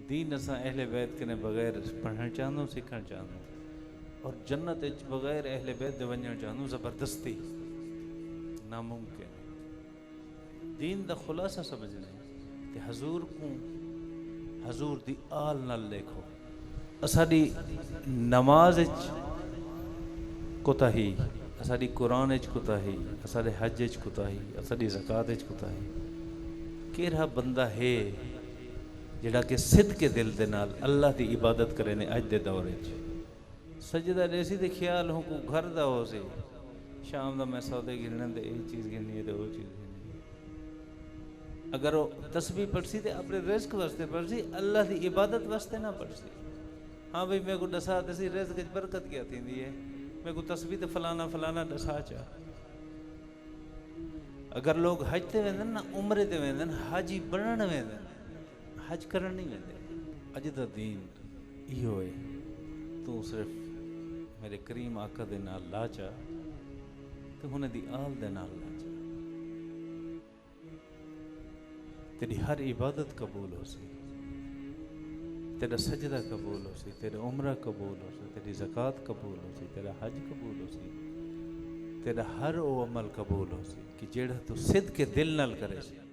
دین اساں اہل بیت کنے بغیر پڑھنا چاہوں سیکھنا چاہوں اور جنت اچ بغیر اہل بیت دے ونجن چاہوں زبردستی ناممکن دین دا خلاصہ سمجھنے کہ حضور کو حضور دی آل نال دیکھو اساڈی نماز اچ کوتاہی اساڈی قرآن اچ کوتاہی اساڈے حج اچ کوتاہی اساڈی زکات اچ کوتاہی کیڑا بندہ ہے جڑا کہ صدق کے دل دے نال اللہ دی عبادت کرے نے اج دے دور وچ سجدہ دیسی تے خیال ہوں کو گھر دا ہو سی شام دا میں سودے گنن تے یہ چیز گننی ہے تے وہ چیز گننی ہے اگر وہ تسبیح پڑھ سی تے اپنے رزق واسطے پڑھ سی اللہ دی عبادت واسطے نہ پڑھ سی ہاں بھئی میں کو دسا تے رزق وچ برکت کیا تھیندی ہے میں کو تسبیح تے فلانا فلانا دسا چا اگر لوگ حج تے ویندن نا عمرے تے ویندن حاجی بنن ویندن حج کرن نہیں ویندے اج دا دین ایہو ہے تو صرف میرے کریم آقا دے نال لا چا تے ہنے دی آل دے نال لا چا تیری ہر عبادت قبول ہو سی تیرا سجدہ قبول ہو سی تیرا عمرہ قبول ہو سی تیری زکوٰۃ قبول ہو سی تیرا حج قبول ہو سی تیرا ہر او عمل قبول ہو سی کہ جیڑا تو صدق کے دل نال کرے سی